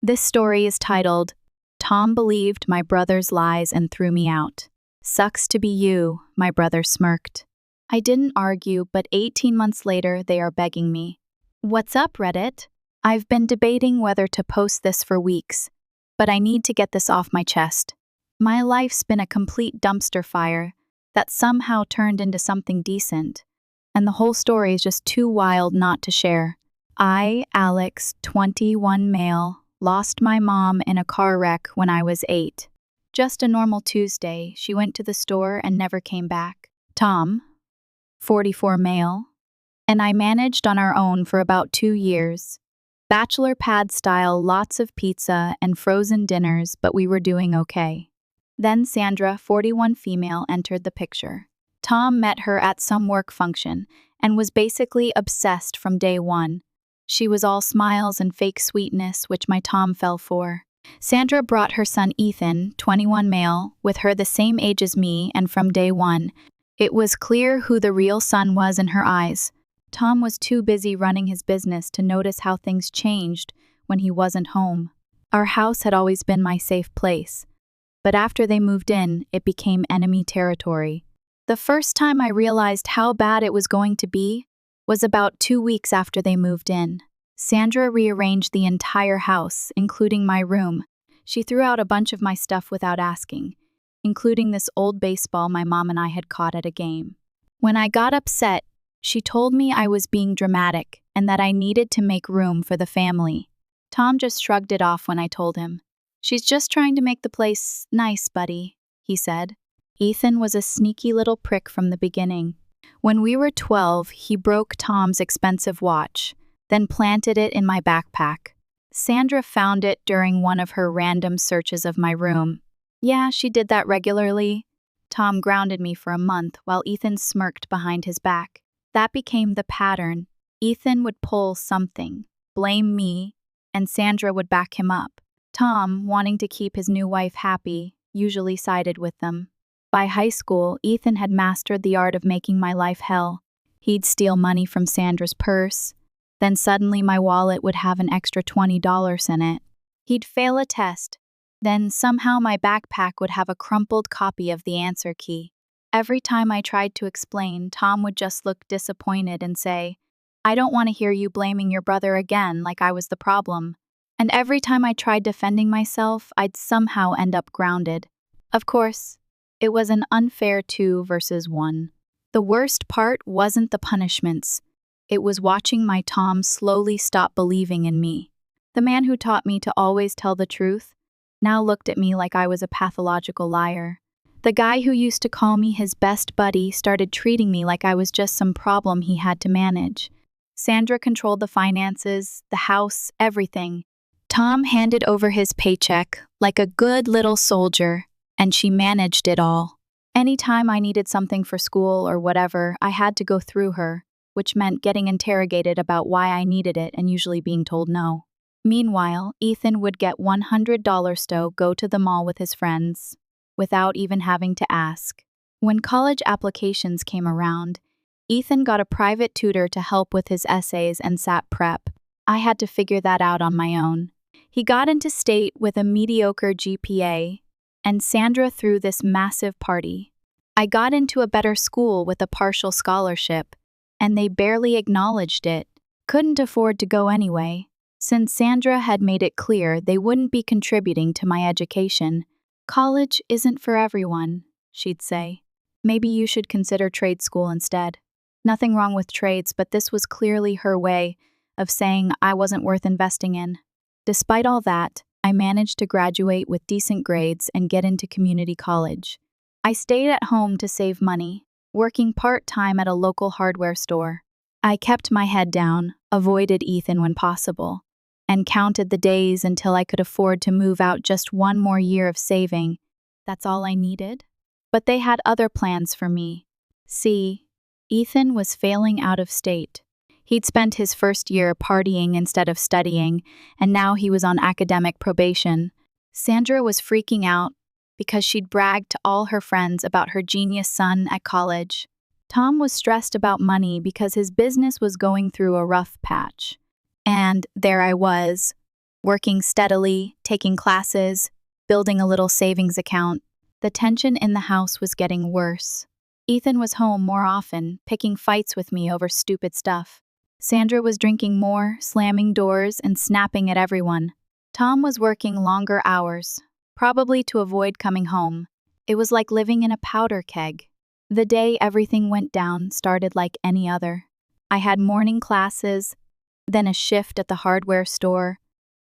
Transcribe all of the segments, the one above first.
This story is titled, Tom Believed My Brother's Lies and Threw Me Out. Sucks to be you, my brother smirked. I didn't argue, but 18 months later, they are begging me. What's up, Reddit? I've been debating whether to post this for weeks, but I need to get this off my chest. My life's been a complete dumpster fire that somehow turned into something decent, and the whole story is just too wild not to share. I, Alex, 21 male, lost my mom in a car wreck when I was 8. Just a normal Tuesday, she went to the store and never came back. Tom, 44 male, and I managed on our own for about 2 years. Bachelor pad style, lots of pizza and frozen dinners, but we were doing okay. Then Sandra, 41 female, entered the picture. Tom met her at some work function and was basically obsessed from day one. She was all smiles and fake sweetness, which my Tom fell for. Sandra brought her son Ethan, 21 male, with her the same age as me, and from day one, it was clear who the real son was in her eyes. Tom was too busy running his business to notice how things changed when he wasn't home. Our house had always been my safe place, but after they moved in, it became enemy territory. The first time I realized how bad it was going to be was about 2 weeks after they moved in. Sandra rearranged the entire house, including my room. She threw out a bunch of my stuff without asking, including this old baseball my mom and I had caught at a game. When I got upset, she told me I was being dramatic and that I needed to make room for the family. Tom just shrugged it off when I told him. "She's just trying to make the place nice, buddy," he said. Ethan was a sneaky little prick from the beginning. When we were 12, he broke Tom's expensive watch, then planted it in my backpack. Sandra found it during one of her random searches of my room. Yeah, she did that regularly. Tom grounded me for a month while Ethan smirked behind his back. That became the pattern. Ethan would pull something, blame me, and Sandra would back him up. Tom, wanting to keep his new wife happy, usually sided with them. By high school, Ethan had mastered the art of making my life hell. He'd steal money from Sandra's purse. Then suddenly my wallet would have an extra $20 in it. He'd fail a test. Then somehow my backpack would have a crumpled copy of the answer key. Every time I tried to explain, Tom would just look disappointed and say, "I don't want to hear you blaming your brother again like I was the problem." And every time I tried defending myself, I'd somehow end up grounded. Of course, it was an unfair 2 versus 1. The worst part wasn't the punishments. It was watching my Tom slowly stop believing in me. The man who taught me to always tell the truth now looked at me like I was a pathological liar. The guy who used to call me his best buddy started treating me like I was just some problem he had to manage. Sandra controlled the finances, the house, everything. Tom handed over his paycheck like a good little soldier, and she managed it all. Anytime I needed something for school or whatever, I had to go through her, which meant getting interrogated about why I needed it and usually being told no. Meanwhile, Ethan would get $100 to go to the mall with his friends, without even having to ask. When college applications came around, Ethan got a private tutor to help with his essays and SAT prep. I had to figure that out on my own. He got into state with a mediocre GPA, and Sandra threw this massive party. I got into a better school with a partial scholarship, and they barely acknowledged it. Couldn't afford to go anyway, since Sandra had made it clear they wouldn't be contributing to my education. "College isn't for everyone," she'd say. "Maybe you should consider trade school instead." Nothing wrong with trades, but this was clearly her way of saying I wasn't worth investing in. Despite all that, I managed to graduate with decent grades and get into community college. I stayed at home to save money, working part-time at a local hardware store. I kept my head down, avoided Ethan when possible, and counted the days until I could afford to move out just 1 more year of saving. That's all I needed. But they had other plans for me. See, Ethan was failing out of state. He'd spent his first year partying instead of studying, and now he was on academic probation. Sandra was freaking out because she'd bragged to all her friends about her genius son at college. Tom was stressed about money because his business was going through a rough patch. And there I was, working steadily, taking classes, building a little savings account. The tension in the house was getting worse. Ethan was home more often, picking fights with me over stupid stuff. Sandra was drinking more, slamming doors, and snapping at everyone. Tom was working longer hours, probably to avoid coming home. It was like living in a powder keg. The day everything went down started like any other. I had morning classes, then a shift at the hardware store,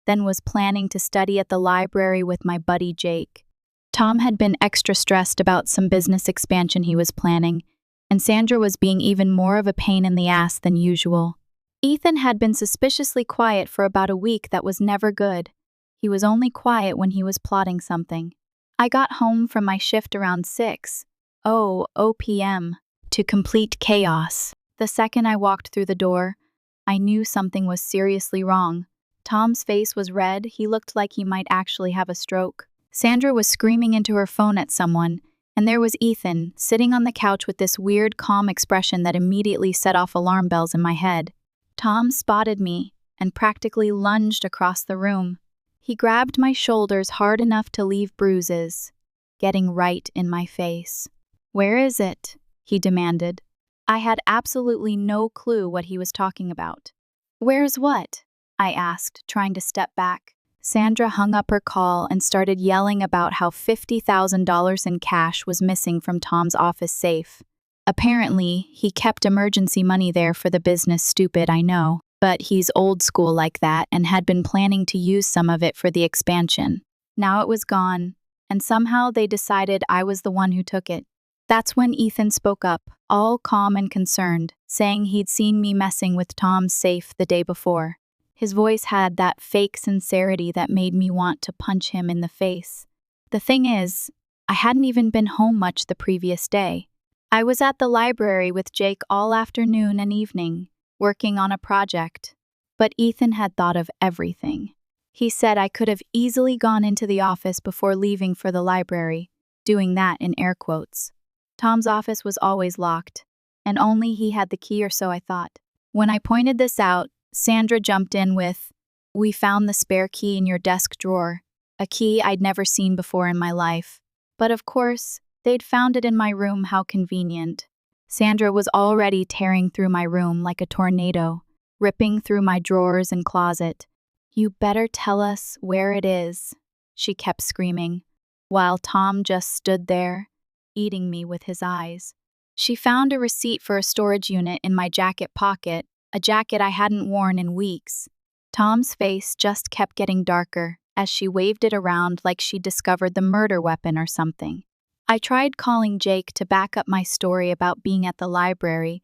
then was planning to study at the library with my buddy Jake. Tom had been extra stressed about some business expansion he was planning, and Sandra was being even more of a pain in the ass than usual. Ethan had been suspiciously quiet for about a week. That was never good. He was only quiet when he was plotting something. I got home from my shift around 6:00 p.m. to complete chaos. The second I walked through the door, I knew something was seriously wrong. Tom's face was red. He looked like he might actually have a stroke. Sandra was screaming into her phone at someone, and there was Ethan, sitting on the couch with this weird, calm expression that immediately set off alarm bells in my head. Tom spotted me and practically lunged across the room. He grabbed my shoulders hard enough to leave bruises, getting right in my face. "Where is it?" he demanded. I had absolutely no clue what he was talking about. "Where's what?" I asked, trying to step back. Sandra hung up her call and started yelling about how $50,000 in cash was missing from Tom's office safe. Apparently, he kept emergency money there for the business. Stupid, I know, but he's old school like that and had been planning to use some of it for the expansion. Now it was gone, and somehow they decided I was the one who took it. That's when Ethan spoke up, all calm and concerned, saying he'd seen me messing with Tom's safe the day before. His voice had that fake sincerity that made me want to punch him in the face. The thing is, I hadn't even been home much the previous day. I was at the library with Jake all afternoon and evening, working on a project. But Ethan had thought of everything. He said I could have easily gone into the office before leaving for the library, doing that in air quotes. Tom's office was always locked, and only he had the key, or so I thought. When I pointed this out, Sandra jumped in with, "We found the spare key in your desk drawer," a key I'd never seen before in my life. But of course, they'd found it in my room. How convenient. Sandra was already tearing through my room like a tornado, ripping through my drawers and closet. "You better tell us where it is," she kept screaming, while Tom just stood there, eating me with his eyes. She found a receipt for a storage unit in my jacket pocket, a jacket I hadn't worn in weeks. Tom's face just kept getting darker as she waved it around like she'd discovered the murder weapon or something. I tried calling Jake to back up my story about being at the library,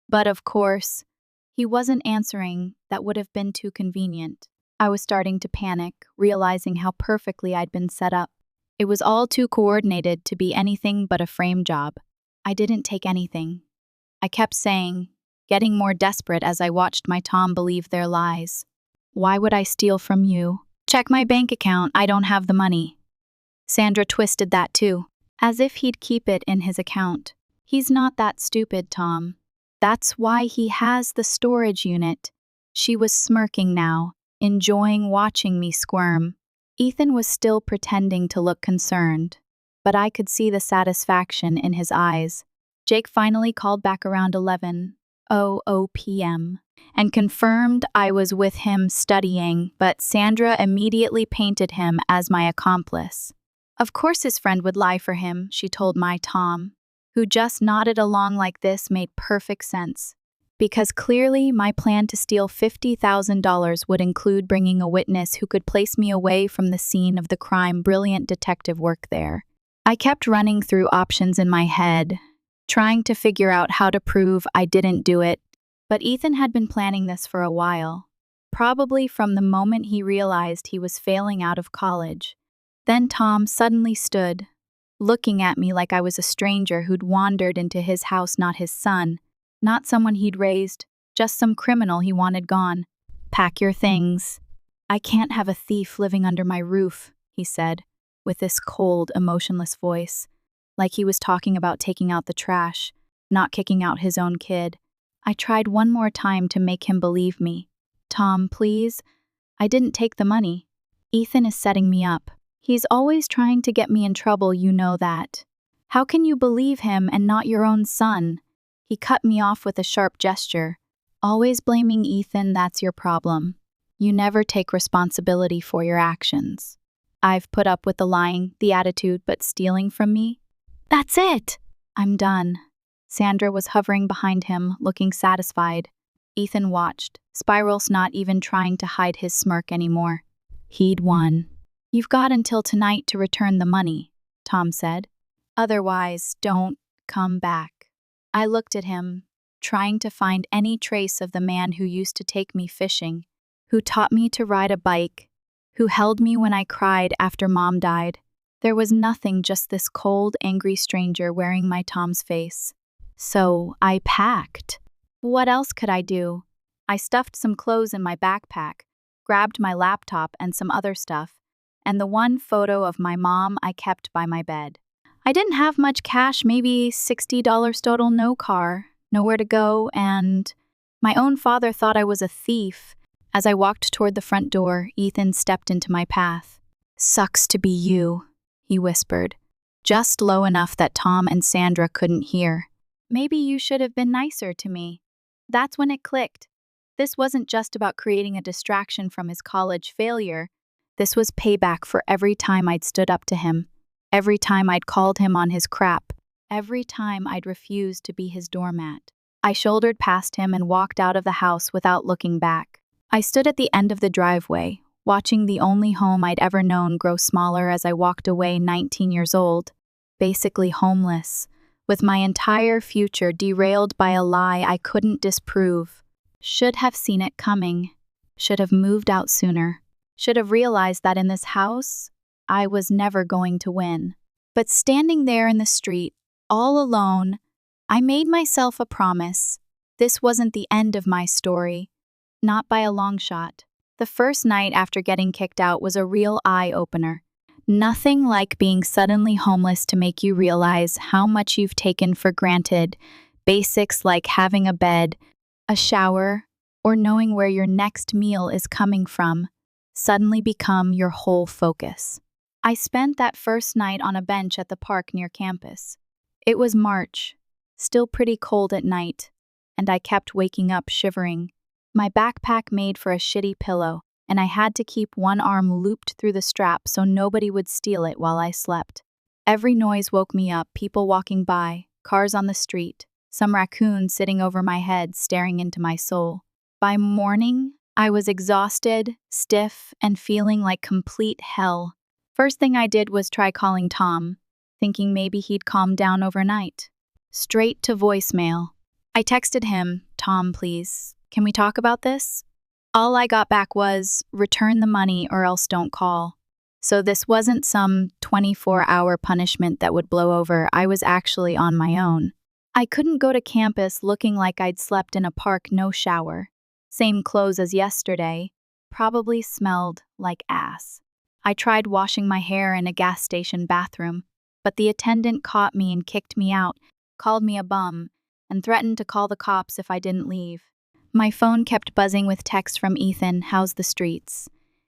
but of course, he wasn't answering. That would have been too convenient. I was starting to panic, realizing how perfectly I'd been set up. It was all too coordinated to be anything but a frame job. I didn't take anything. I kept saying, getting more desperate as I watched my Tom believe their lies. "Why would I steal from you? Check my bank account, I don't have the money." Sandra twisted that too, as if he'd keep it in his account. "He's not that stupid, Tom. That's why he has the storage unit." She was smirking now, enjoying watching me squirm. Ethan was still pretending to look concerned, but I could see the satisfaction in his eyes. Jake finally called back around 11:00 p.m. and confirmed I was with him studying, but Sandra immediately painted him as my accomplice. Of course his friend would lie for him, she told my Tom, who just nodded along like this made perfect sense. Because clearly my plan to steal $50,000 would include bringing a witness who could place me away from the scene of the crime. Brilliant detective work there. I kept running through options in my head, trying to figure out how to prove I didn't do it, but Ethan had been planning this for a while, probably from the moment he realized he was failing out of college. Then Tom suddenly stood, looking at me like I was a stranger who'd wandered into his house, not his son, not someone he'd raised, just some criminal he wanted gone. "Pack your things. I can't have a thief living under my roof," he said, with this cold, emotionless voice, like he was talking about taking out the trash, not kicking out his own kid. I tried one more time to make him believe me. "Tom, please. I didn't take the money." Ethan is setting me up. He's always trying to get me in trouble, you know that. How can you believe him and not your own son? He cut me off with a sharp gesture. Always blaming Ethan, that's your problem. You never take responsibility for your actions. I've put up with the lying, the attitude, but stealing from me? That's it! I'm done. Sandra was hovering behind him, looking satisfied. Ethan watched, Spiral's not even trying to hide his smirk anymore. He'd won. You've got until tonight to return the money, Tom said. Otherwise, don't come back. I looked at him, trying to find any trace of the man who used to take me fishing, who taught me to ride a bike, who held me when I cried after Mom died. There was nothing, just this cold, angry stranger wearing my Tom's face. So I packed. What else could I do? I stuffed some clothes in my backpack, grabbed my laptop and some other stuff, and the one photo of my mom I kept by my bed. I didn't have much cash, maybe $60 total, no car, nowhere to go, and my own father thought I was a thief. As I walked toward the front door, Ethan stepped into my path. Sucks to be you, he whispered, just low enough that Tom and Sandra couldn't hear. Maybe you should have been nicer to me. That's when it clicked. This wasn't just about creating a distraction from his college failure. This was payback for every time I'd stood up to him, every time I'd called him on his crap, every time I'd refused to be his doormat. I shouldered past him and walked out of the house without looking back. I stood at the end of the driveway, watching the only home I'd ever known grow smaller as I walked away 19 years old, basically homeless, with my entire future derailed by a lie I couldn't disprove. Should have seen it coming. Should have moved out sooner. Should have realized that in this house, I was never going to win. But standing there in the street, all alone, I made myself a promise. This wasn't the end of my story. Not by a long shot. The first night after getting kicked out was a real eye-opener. Nothing like being suddenly homeless to make you realize how much you've taken for granted. Basics like having a bed, a shower, or knowing where your next meal is coming from suddenly become your whole focus. I spent that first night on a bench at the park near campus. It was March, still pretty cold at night, and I kept waking up shivering. My backpack made for a shitty pillow, and I had to keep one arm looped through the strap so nobody would steal it while I slept. Every noise woke me up, people walking by, cars on the street, some raccoon sitting over my head staring into my soul. By morning, I was exhausted, stiff, and feeling like complete hell. First thing I did was try calling Tom, thinking maybe he'd calm down overnight. Straight to voicemail. I texted him, "Tom, please, can we talk about this?" All I got back was, "Return the money or else don't call." So this wasn't some 24-hour punishment that would blow over. I was actually on my own. I couldn't go to campus looking like I'd slept in a park, no shower. Same clothes as yesterday. Probably smelled like ass. I tried washing my hair in a gas station bathroom, but the attendant caught me and kicked me out, called me a bum, and threatened to call the cops if I didn't leave. My phone kept buzzing with texts from Ethan, "How's the streets?"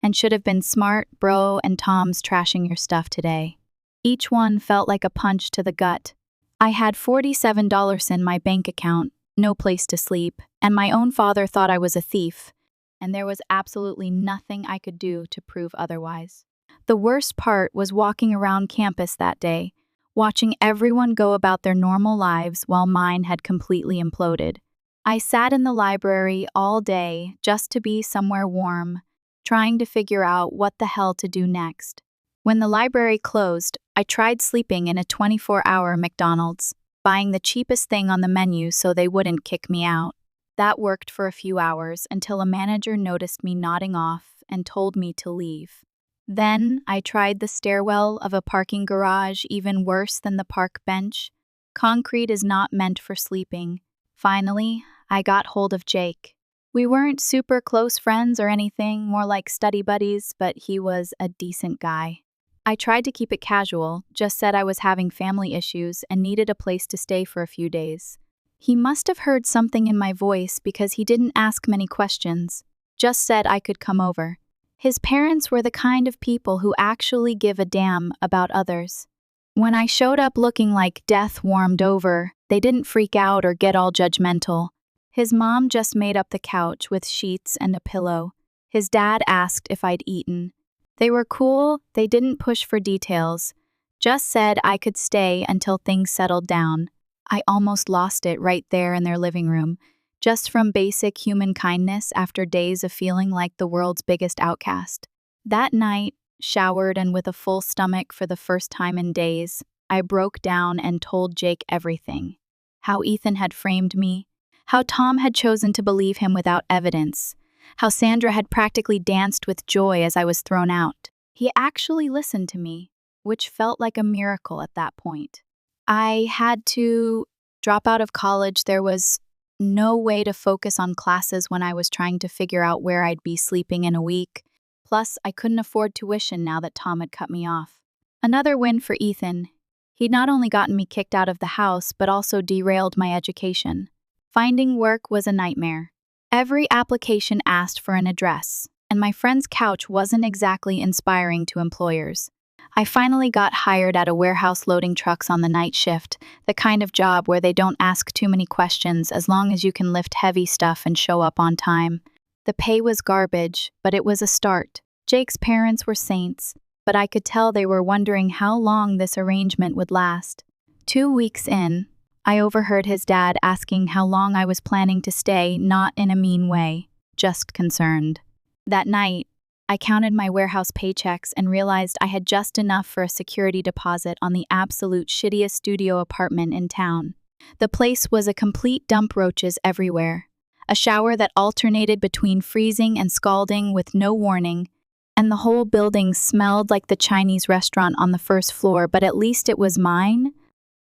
and "Should have been smart, bro," and "Tom's trashing your stuff today." Each one felt like a punch to the gut. I had $47 in my bank account, no place to sleep, and my own father thought I was a thief, and there was absolutely nothing I could do to prove otherwise. The worst part was walking around campus that day, watching everyone go about their normal lives while mine had completely imploded. I sat in the library all day just to be somewhere warm, trying to figure out what the hell to do next. When the library closed, I tried sleeping in a 24-hour McDonald's, buying the cheapest thing on the menu so they wouldn't kick me out. That worked for a few hours until a manager noticed me nodding off and told me to leave. Then I tried the stairwell of a parking garage, even worse than the park bench. Concrete is not meant for sleeping. Finally, I got hold of Jake. We weren't super close friends or anything, more like study buddies, but he was a decent guy. I tried to keep it casual, just said I was having family issues and needed a place to stay for a few days. He must have heard something in my voice because he didn't ask many questions, just said I could come over. His parents were the kind of people who actually give a damn about others. When I showed up looking like death warmed over, they didn't freak out or get all judgmental. His mom just made up the couch with sheets and a pillow. His dad asked if I'd eaten. They were cool, they didn't push for details. Just said I could stay until things settled down. I almost lost it right there in their living room, just from basic human kindness after days of feeling like the world's biggest outcast. That night, showered and with a full stomach for the first time in days, I broke down and told Jake everything. How Ethan had framed me, how Tom had chosen to believe him without evidence, how Sandra had practically danced with joy as I was thrown out. He actually listened to me, which felt like a miracle at that point. I had to drop out of college. There was no way to focus on classes when I was trying to figure out where I'd be sleeping in a week. Plus, I couldn't afford tuition now that Tom had cut me off. Another win for Ethan. He'd not only gotten me kicked out of the house, but also derailed my education. Finding work was a nightmare. Every application asked for an address, and my friend's couch wasn't exactly inspiring to employers. I finally got hired at a warehouse loading trucks on the night shift, the kind of job where they don't ask too many questions as long as you can lift heavy stuff and show up on time. The pay was garbage, but it was a start. Jake's parents were saints, but I could tell they were wondering how long this arrangement would last. 2 weeks in, I overheard his dad asking how long I was planning to stay, not in a mean way, just concerned. That night, I counted my warehouse paychecks and realized I had just enough for a security deposit on the absolute shittiest studio apartment in town. The place was a complete dump, roaches everywhere, a shower that alternated between freezing and scalding with no warning, and the whole building smelled like the Chinese restaurant on the first floor, but at least it was mine,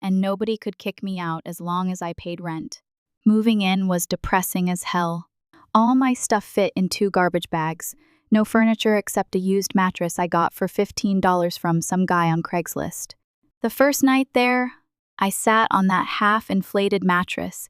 and nobody could kick me out as long as I paid rent. Moving in was depressing as hell. All my stuff fit in 2 garbage bags. No furniture except a used mattress I got for $15 from some guy on Craigslist. The first night there, I sat on that half-inflated mattress,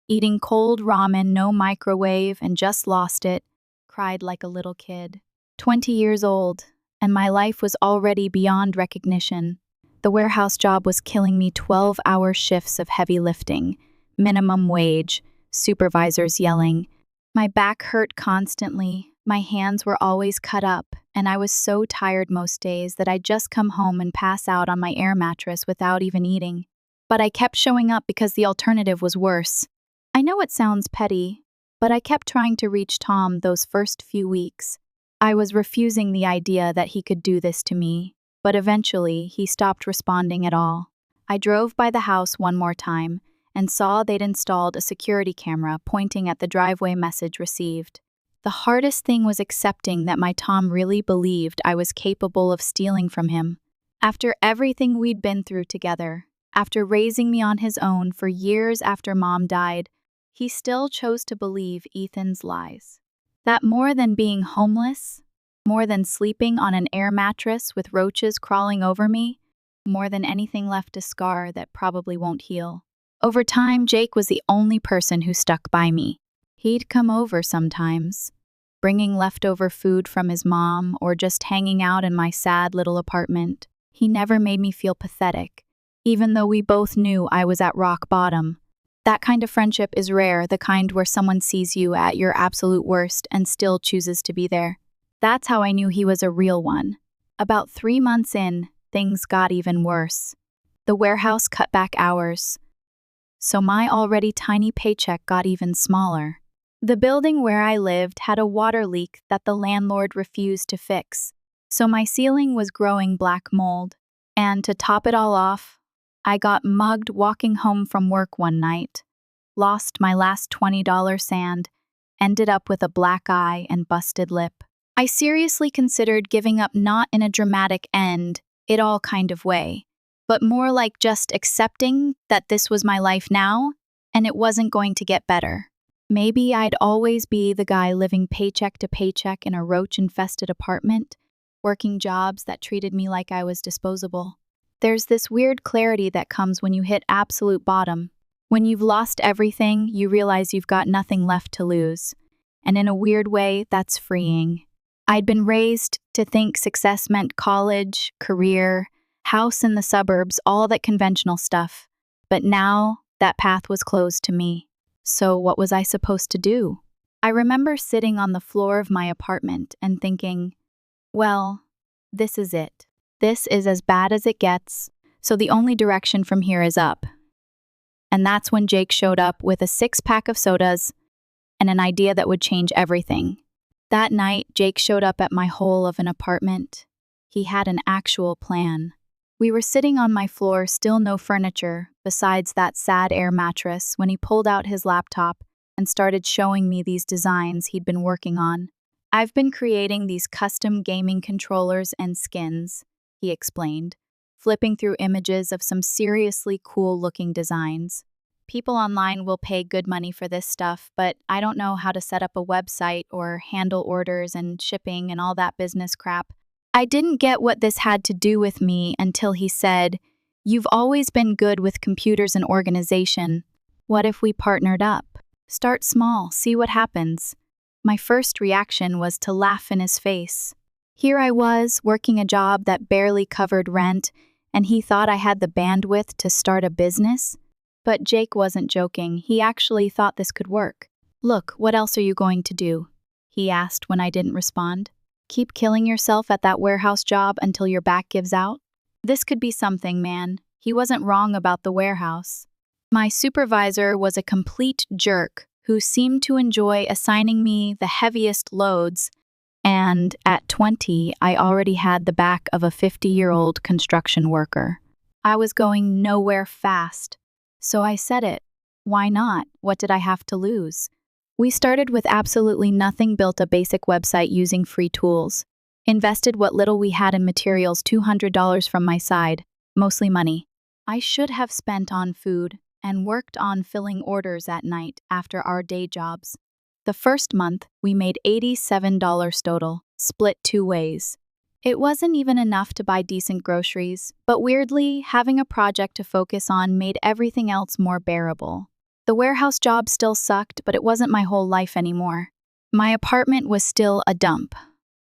eating cold ramen, no microwave, and just lost it, cried like a little kid. 20 years old, and my life was already beyond recognition. The warehouse job was killing me. 12-hour shifts of heavy lifting, minimum wage, supervisors yelling. My back hurt constantly. My hands were always cut up, and I was so tired most days that I'd just come home and pass out on my air mattress without even eating. But I kept showing up because the alternative was worse. I know it sounds petty, but I kept trying to reach Tom those first few weeks. I was refusing the idea that he could do this to me, but eventually he stopped responding at all. I drove by the house one more time and saw they'd installed a security camera pointing at the driveway message received. The hardest thing was accepting that my Tom really believed I was capable of stealing from him. After everything we'd been through together, after raising me on his own for years after Mom died, he still chose to believe Ethan's lies. That more than being homeless, more than sleeping on an air mattress with roaches crawling over me, more than anything left a scar that probably won't heal. Over time, Jake was the only person who stuck by me. He'd come over sometimes, bringing leftover food from his mom or just hanging out in my sad little apartment. He never made me feel pathetic, even though we both knew I was at rock bottom. That kind of friendship is rare, the kind where someone sees you at your absolute worst and still chooses to be there. That's how I knew he was a real one. About 3 months in, things got even worse. The warehouse cut back hours, so my already tiny paycheck got even smaller. The building where I lived had a water leak that the landlord refused to fix, so my ceiling was growing black mold. And to top it all off, I got mugged walking home from work one night, lost my last $20 sand, ended up with a black eye and busted lip. I seriously considered giving up, not in a dramatic end, it all kind of way, but more like just accepting that this was my life now, and it wasn't going to get better. Maybe I'd always be the guy living paycheck to paycheck in a roach-infested apartment, working jobs that treated me like I was disposable. There's this weird clarity that comes when you hit absolute bottom. When you've lost everything, you realize you've got nothing left to lose. And in a weird way, that's freeing. I'd been raised to think success meant college, career, house in the suburbs, all that conventional stuff. But now that path was closed to me. So what was I supposed to do? I remember sitting on the floor of my apartment and thinking, well, this is it. This is as bad as it gets, so the only direction from here is up. And that's when Jake showed up with a 6-pack of sodas and an idea that would change everything. That night, Jake showed up at my hole of an apartment. He had an actual plan. We were sitting on my floor, still no furniture, besides that sad air mattress, when he pulled out his laptop and started showing me these designs he'd been working on. I've been creating these custom gaming controllers and skins, he explained, flipping through images of some seriously cool-looking designs. People online will pay good money for this stuff, but I don't know how to set up a website or handle orders and shipping and all that business crap. I didn't get what this had to do with me until he said, "You've always been good with computers and organization. What if we partnered up? Start small, see what happens." My first reaction was to laugh in his face. Here I was, working a job that barely covered rent, and he thought I had the bandwidth to start a business? But Jake wasn't joking. He actually thought this could work. "Look, what else are you going to do?" he asked when I didn't respond. "Keep killing yourself at that warehouse job until your back gives out?" This could be something, man. He wasn't wrong about the warehouse. My supervisor was a complete jerk who seemed to enjoy assigning me the heaviest loads, and at 20, I already had the back of a 50-year-old construction worker. I was going nowhere fast. So I said it. Why not? What did I have to lose? We started with absolutely nothing, built a basic website using free tools, invested what little we had in materials, $200 from my side, mostly money. I should have spent on food and worked on filling orders at night after our day jobs. The first month, we made $87 total, split 2 ways. It wasn't even enough to buy decent groceries, but weirdly, having a project to focus on made everything else more bearable. The warehouse job still sucked, but it wasn't my whole life anymore. My apartment was still a dump,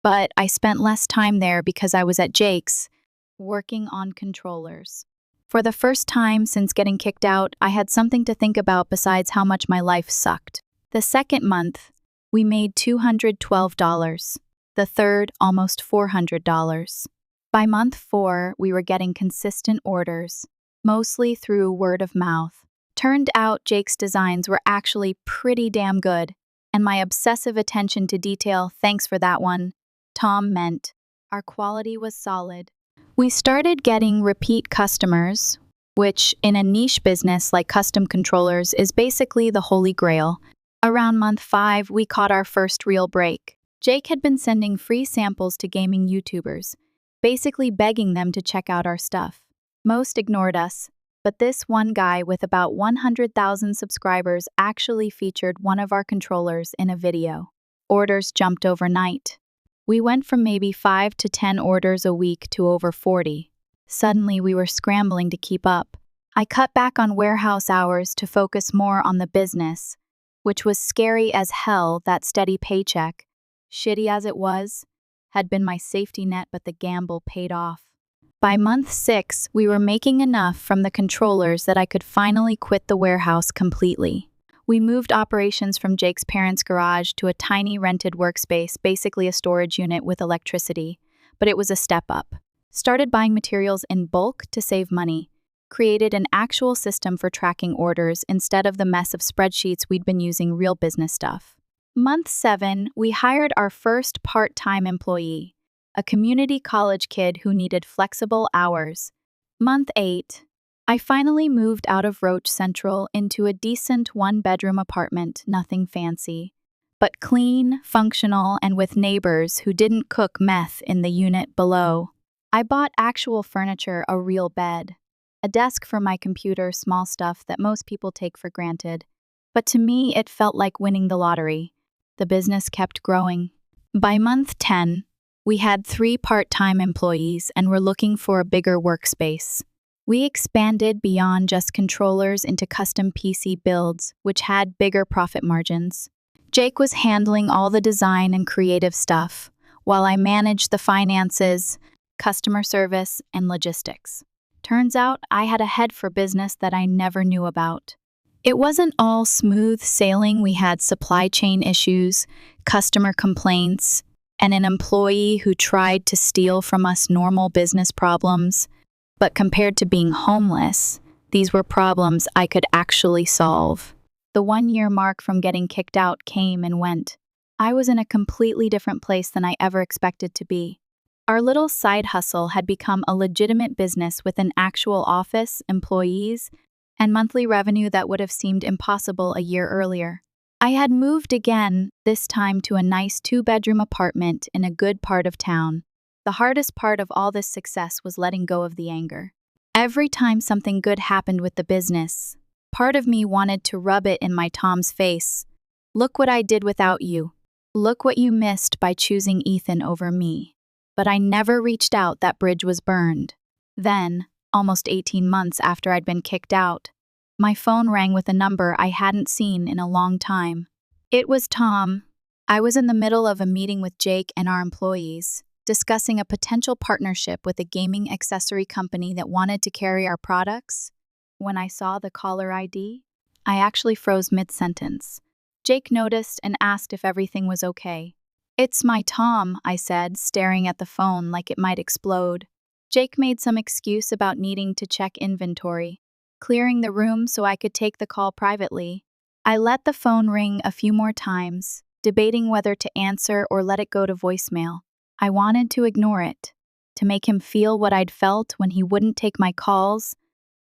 but I spent less time there because I was at Jake's, working on controllers. For the first time since getting kicked out, I had something to think about besides how much my life sucked. The second month, we made $212. The third, almost $400. By month 4, we were getting consistent orders, mostly through word of mouth. Turned out Jake's designs were actually pretty damn good, and my obsessive attention to detail, thanks for that one, Tom, meant our quality was solid. We started getting repeat customers, which in a niche business like custom controllers is basically the holy grail. Around month 5, we caught our first real break. Jake had been sending free samples to gaming YouTubers, basically begging them to check out our stuff. Most ignored us, but this one guy with about 100,000 subscribers actually featured one of our controllers in a video. Orders jumped overnight. We went from maybe 5 to 10 orders a week to over 40. Suddenly, we were scrambling to keep up. I cut back on warehouse hours to focus more on the business, which was scary as hell. That steady paycheck, shitty as it was, had been my safety net, but the gamble paid off. By month 6, we were making enough from the controllers that I could finally quit the warehouse completely. We moved operations from Jake's parents' garage to a tiny rented workspace, basically a storage unit with electricity, but it was a step up. Started buying materials in bulk to save money. Created an actual system for tracking orders instead of the mess of spreadsheets we'd been using, real business stuff. Month 7, we hired our first part-time employee, a community college kid who needed flexible hours. Month 8, I finally moved out of Roach Central into a decent 1-bedroom apartment, nothing fancy, but clean, functional, and with neighbors who didn't cook meth in the unit below. I bought actual furniture, a real bed, a desk for my computer, small stuff that most people take for granted. But to me, it felt like winning the lottery. The business kept growing. By month 10, we had 3 part-time employees and were looking for a bigger workspace. We expanded beyond just controllers into custom PC builds, which had bigger profit margins. Jake was handling all the design and creative stuff, while I managed the finances, customer service, and logistics. Turns out I had a head for business that I never knew about. It wasn't all smooth sailing. We had supply chain issues, customer complaints, and an employee who tried to steal from us normal business problems. But compared to being homeless, these were problems I could actually solve. The 1-year mark from getting kicked out came and went. I was in a completely different place than I ever expected to be. Our little side hustle had become a legitimate business with an actual office, employees, and monthly revenue that would have seemed impossible a year earlier. I had moved again, this time to a nice 2-bedroom apartment in a good part of town. The hardest part of all this success was letting go of the anger. Every time something good happened with the business, part of me wanted to rub it in my Tom's face. Look what I did without you. Look what you missed by choosing Ethan over me. But I never reached out. That bridge was burned. Then, almost 18 months after I'd been kicked out, my phone rang with a number I hadn't seen in a long time. It was Tom. I was in the middle of a meeting with Jake and our employees, discussing a potential partnership with a gaming accessory company that wanted to carry our products. When I saw the caller ID, I actually froze mid-sentence. Jake noticed and asked if everything was okay. "It's my Tom," I said, staring at the phone like it might explode. Jake made some excuse about needing to check inventory, clearing the room so I could take the call privately. I let the phone ring a few more times, debating whether to answer or let it go to voicemail. I wanted to ignore it, to make him feel what I'd felt when he wouldn't take my calls,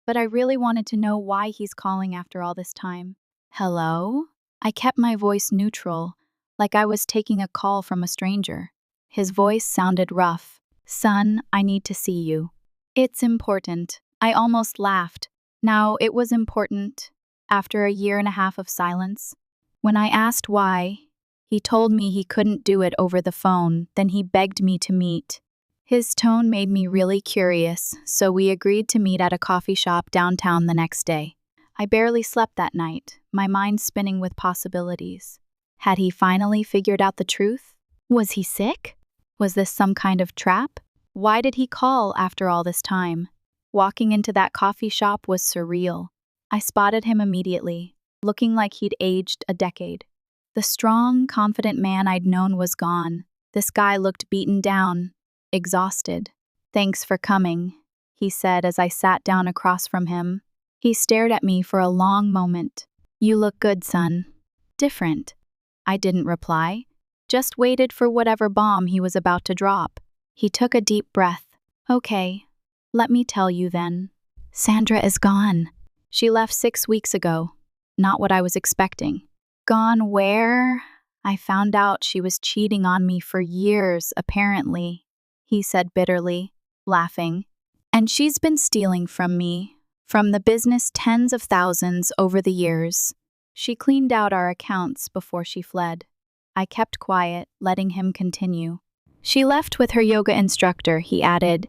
but I really wanted to know why he's calling after all this time. "Hello?" I kept my voice neutral, like I was taking a call from a stranger. His voice sounded rough. "Son, I need to see you." "It's important." I almost laughed. Now, it was important, after a 1.5 years of silence. When I asked why, he told me he couldn't do it over the phone, then he begged me to meet. His tone made me really curious, so we agreed to meet at a coffee shop downtown the next day. I barely slept that night, my mind spinning with possibilities. Had he finally figured out the truth? Was he sick? Was this some kind of trap? Why did he call after all this time? Walking into that coffee shop was surreal. I spotted him immediately, looking like he'd aged a decade. The strong, confident man I'd known was gone. This guy looked beaten down, exhausted. "Thanks for coming," he said as I sat down across from him. He stared at me for a long moment. "You look good, son." "Different." I didn't reply, just waited for whatever bomb he was about to drop. He took a deep breath. "Okay, let me tell you then. Sandra is gone. She left 6 weeks ago. Not what I was expecting." "Gone where?" "I found out she was cheating on me for years, apparently," he said bitterly, laughing. "And she's been stealing from me, from the business tens of thousands over the years. She cleaned out our accounts before she fled." I kept quiet, letting him continue. "She left with her yoga instructor," he added,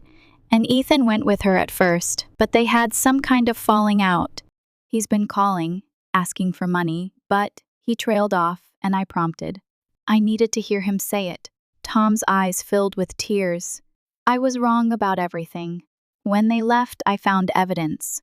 "and Ethan went with her at first, but they had some kind of falling out. He's been calling, asking for money, but he trailed off, and I prompted. I needed to hear him say it." Tom's eyes filled with tears. "I was wrong about everything. When they left, I found evidence.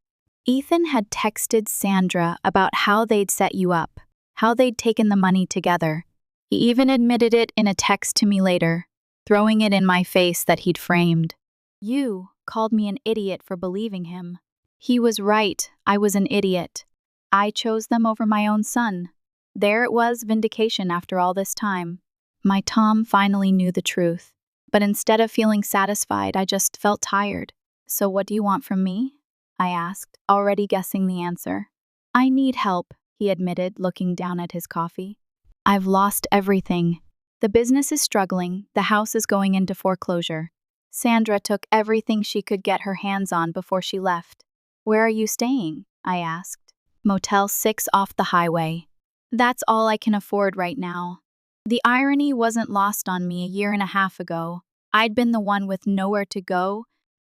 Ethan had texted Sandra about how they'd set you up, how they'd taken the money together. He even admitted it in a text to me later, throwing it in my face that he'd framed. You called me an idiot for believing him. He was right, I was an idiot. I chose them over my own son. There it was, vindication after all this time. My Tom finally knew the truth, but instead of feeling satisfied, I just felt tired. So what do you want from me?" I asked, already guessing the answer. "I need help," he admitted, looking down at his coffee. "I've lost everything. The business is struggling, the house is going into foreclosure. Sandra took everything she could get her hands on before she left." "Where are you staying?" I asked. "Motel 6 off the highway. That's all I can afford right now." The irony wasn't lost on me a 1.5 years ago. I'd been the one with nowhere to go.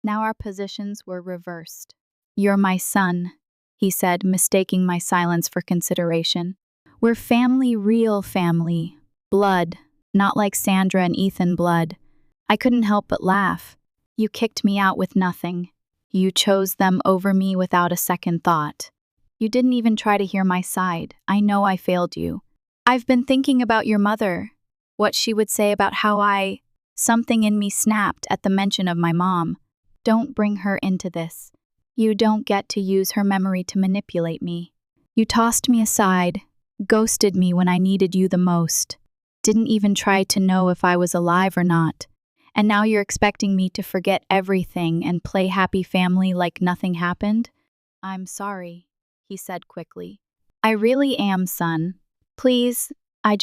Now our positions were reversed. "You're my son," he said, mistaking my silence for consideration. "We're family, real family. Blood. not like Sandra and Ethan blood. I couldn't help but laugh. You kicked me out with nothing. You chose them over me without a second thought. You didn't even try to hear my side. I know I failed you. I've been thinking about your mother, what she would say about how something in me snapped at the mention of my mom. Don't bring her into this. You don't get to use her memory to manipulate me. You tossed me aside, ghosted me when I needed you the most, didn't even try to know if I was alive or not. And now you're expecting me to forget everything and play happy family like nothing happened? I'm sorry, he said quickly. I really am, son. Please, I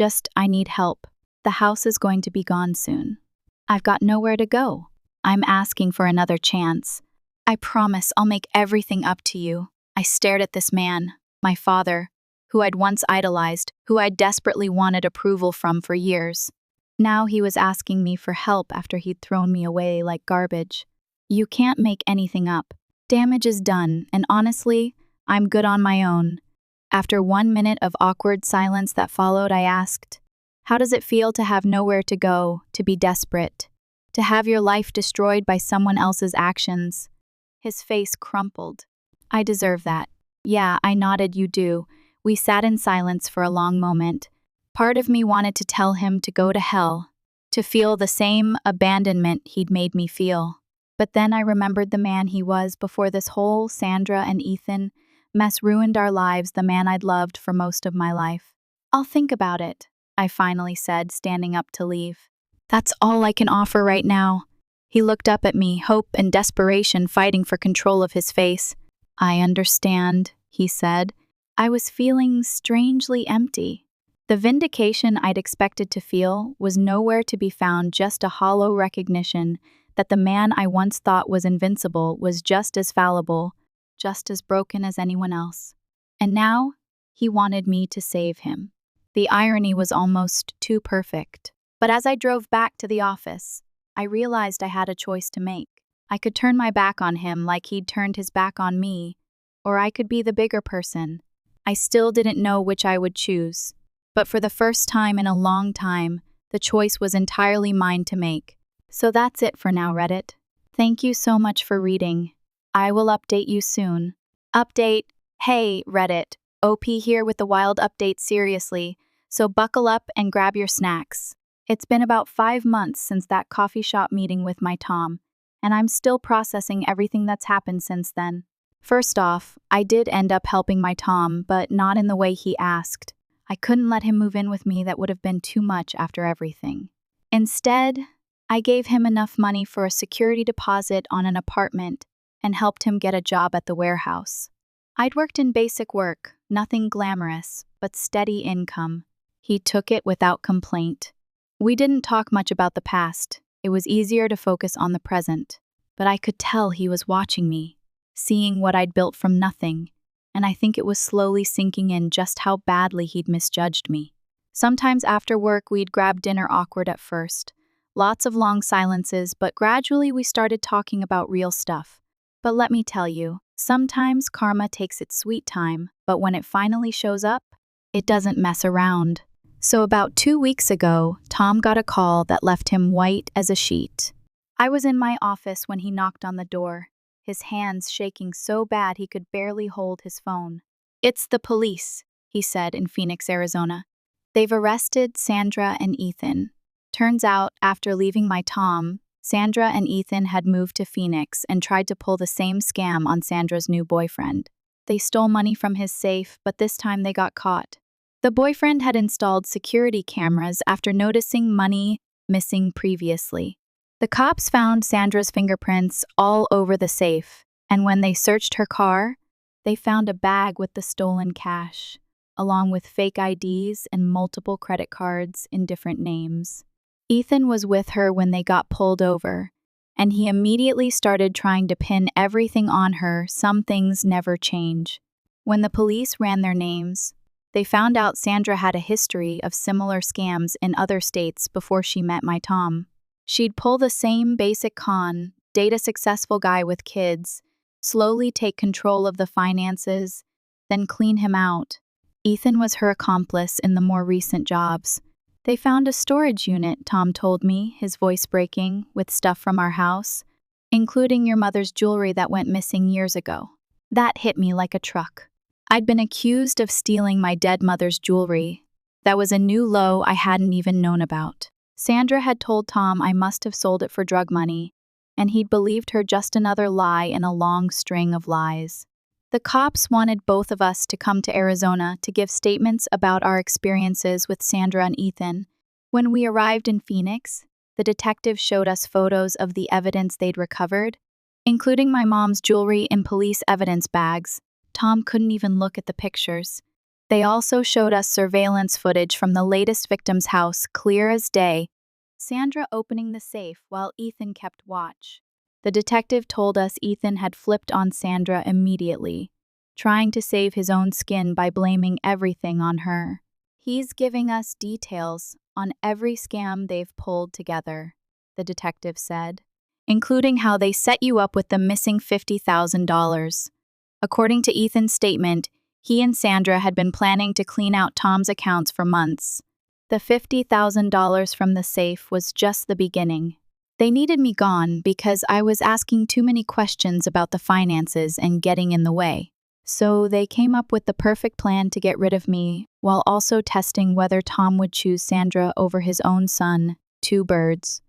need help. The house is going to be gone soon. I've got nowhere to go. I'm asking for another chance. I promise I'll make everything up to you. I stared at this man, my father, who I'd once idolized, who I'd desperately wanted approval from for years. Now he was asking me for help after he'd thrown me away like garbage. You can't make anything up. Damage is done, and honestly, I'm good on my own. After 1 minute of awkward silence that followed, I asked, how does it feel to have nowhere to go, to be desperate, to have your life destroyed by someone else's actions? His face crumpled. I deserve that. Yeah, I nodded, you do. We sat in silence for a long moment. Part of me wanted to tell him to go to hell, to feel the same abandonment he'd made me feel. But then I remembered the man he was before this whole Sandra and Ethan mess ruined our lives, the man I'd loved for most of my life. I'll think about it, I finally said, standing up to leave. That's all I can offer right now. He looked up at me, hope and desperation fighting for control of his face. I understand, he said. I was feeling strangely empty. The vindication I'd expected to feel was nowhere to be found, just a hollow recognition that the man I once thought was invincible was just as fallible, just as broken as anyone else. And now, he wanted me to save him. The irony was almost too perfect. But as I drove back to the office, I realized I had a choice to make. I could turn my back on him like he'd turned his back on me, or I could be the bigger person. I still didn't know which I would choose. But for the first time in a long time, the choice was entirely mine to make. So that's it for now, Reddit. Thank you so much for reading. I will update you soon. Update. Hey, Reddit. OP here with the wild update, seriously. So buckle up and grab your snacks. It's been about 5 months since that coffee shop meeting with my Tom, and I'm still processing everything that's happened since then. First off, I did end up helping my Tom, but not in the way he asked. I couldn't let him move in with me, that would have been too much after everything. Instead, I gave him enough money for a security deposit on an apartment and helped him get a job at the warehouse. I'd worked in basic work, nothing glamorous, but steady income. He took it without complaint. We didn't talk much about the past. It was easier to focus on the present. But I could tell he was watching me, seeing what I'd built from nothing, and I think it was slowly sinking in just how badly he'd misjudged me. Sometimes after work, we'd grab dinner, awkward at first. Lots of long silences, but gradually we started talking about real stuff. But let me tell you, sometimes karma takes its sweet time, but when it finally shows up, it doesn't mess around. So about 2 weeks ago, Tom got a call that left him white as a sheet. I was in my office when he knocked on the door, his hands shaking so bad he could barely hold his phone. "It's the police," he said, in Phoenix, Arizona. "They've arrested Sandra and Ethan." Turns out, after leaving my Tom, Sandra and Ethan had moved to Phoenix and tried to pull the same scam on Sandra's new boyfriend. They stole money from his safe, but this time they got caught. The boyfriend had installed security cameras after noticing money missing previously. The cops found Sandra's fingerprints all over the safe, and when they searched her car, they found a bag with the stolen cash, along with fake IDs and multiple credit cards in different names. Ethan was with her when they got pulled over, and he immediately started trying to pin everything on her. Some things never change. When the police ran their names, they found out Sandra had a history of similar scams in other states before she met my Tom. She'd pull the same basic con, date a successful guy with kids, slowly take control of the finances, then clean him out. Ethan was her accomplice in the more recent jobs. They found a storage unit, Tom told me, his voice breaking, with stuff from our house, including your mother's jewelry that went missing years ago. That hit me like a truck. I'd been accused of stealing my dead mother's jewelry. That was a new low I hadn't even known about. Sandra had told Tom I must have sold it for drug money, and he'd believed her, just another lie in a long string of lies. The cops wanted both of us to come to Arizona to give statements about our experiences with Sandra and Ethan. When we arrived in Phoenix, the detective showed us photos of the evidence they'd recovered, including my mom's jewelry in police evidence bags. Tom couldn't even look at the pictures. They also showed us surveillance footage from the latest victim's house, clear as day. Sandra opening the safe while Ethan kept watch. The detective told us Ethan had flipped on Sandra immediately, trying to save his own skin by blaming everything on her. He's giving us details on every scam they've pulled together, the detective said, including how they set you up with the missing $50,000. According to Ethan's statement, he and Sandra had been planning to clean out Tom's accounts for months. The $50,000 from the safe was just the beginning. They needed me gone because I was asking too many questions about the finances and getting in the way. So they came up with the perfect plan to get rid of me, while also testing whether Tom would choose Sandra over his own son. 2 birds,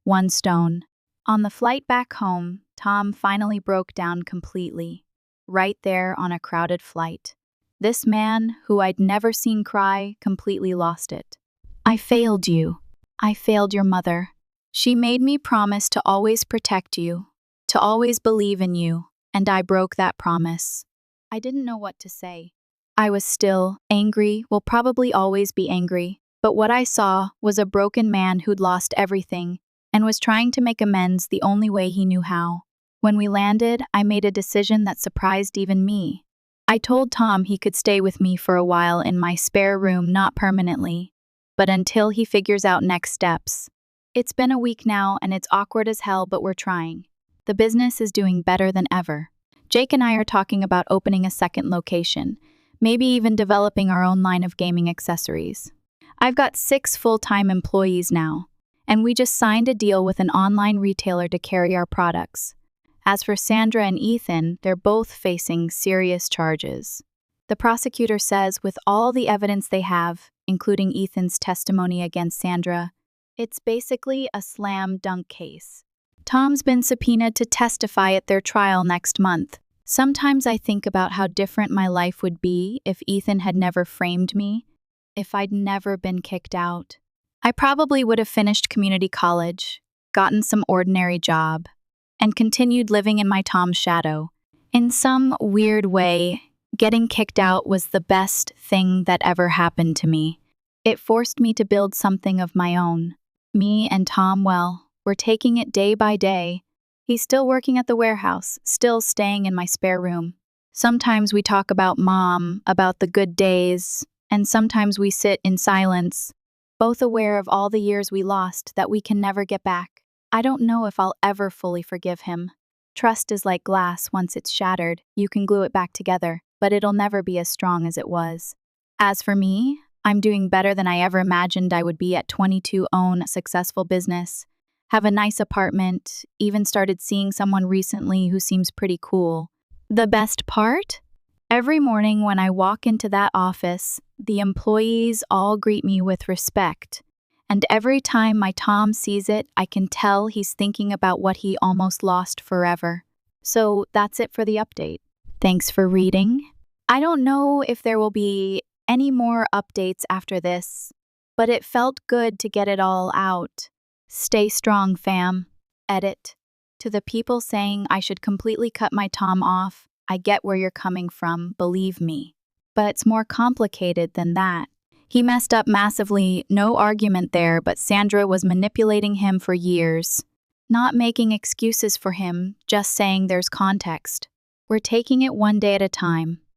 1 stone. On the flight back home, Tom finally broke down completely, right there on a crowded flight. This man, who I'd never seen cry, completely lost it. I failed you. I failed your mother. She made me promise to always protect you, to always believe in you, and I broke that promise. I didn't know what to say. I was still angry, will probably always be angry, but what I saw was a broken man who'd lost everything and was trying to make amends the only way he knew how. When we landed, I made a decision that surprised even me. I told Tom he could stay with me for a while in my spare room, not permanently, but until he figures out next steps. It's been a week now and it's awkward as hell, but we're trying. The business is doing better than ever. Jake and I are talking about opening a second location, maybe even developing our own line of gaming accessories. I've got 6 full-time employees now, and we just signed a deal with an online retailer to carry our products. As for Sandra and Ethan, they're both facing serious charges. The prosecutor says with all the evidence they have, including Ethan's testimony against Sandra, it's basically a slam dunk case. Tom's been subpoenaed to testify at their trial next month. Sometimes I think about how different my life would be if Ethan had never framed me, if I'd never been kicked out. I probably would have finished community college, gotten some ordinary job, and continued living in my Tom's shadow. In some weird way, getting kicked out was the best thing that ever happened to me. It forced me to build something of my own. Me and Tom, well, we're taking it day by day. He's still working at the warehouse, still staying in my spare room. Sometimes we talk about Mom, about the good days, and sometimes we sit in silence, both aware of all the years we lost that we can never get back. I don't know if I'll ever fully forgive him. Trust is like glass. Once it's shattered, you can glue it back together, but it'll never be as strong as it was. As for me, I'm doing better than I ever imagined I would be at 22, own a successful business, have a nice apartment, even started seeing someone recently who seems pretty cool. The best part? Every morning when I walk into that office, the employees all greet me with respect. And every time my Tom sees it, I can tell he's thinking about what he almost lost forever. So that's it for the update. Thanks for reading. I don't know if there will be any more updates after this, but it felt good to get it all out. Stay strong, fam. Edit. To the people saying I should completely cut my Tom off, I get where you're coming from, believe me. But it's more complicated than that. He messed up massively, no argument there, but Sandra was manipulating him for years. Not making excuses for him, just saying there's context. We're taking it one day at a time.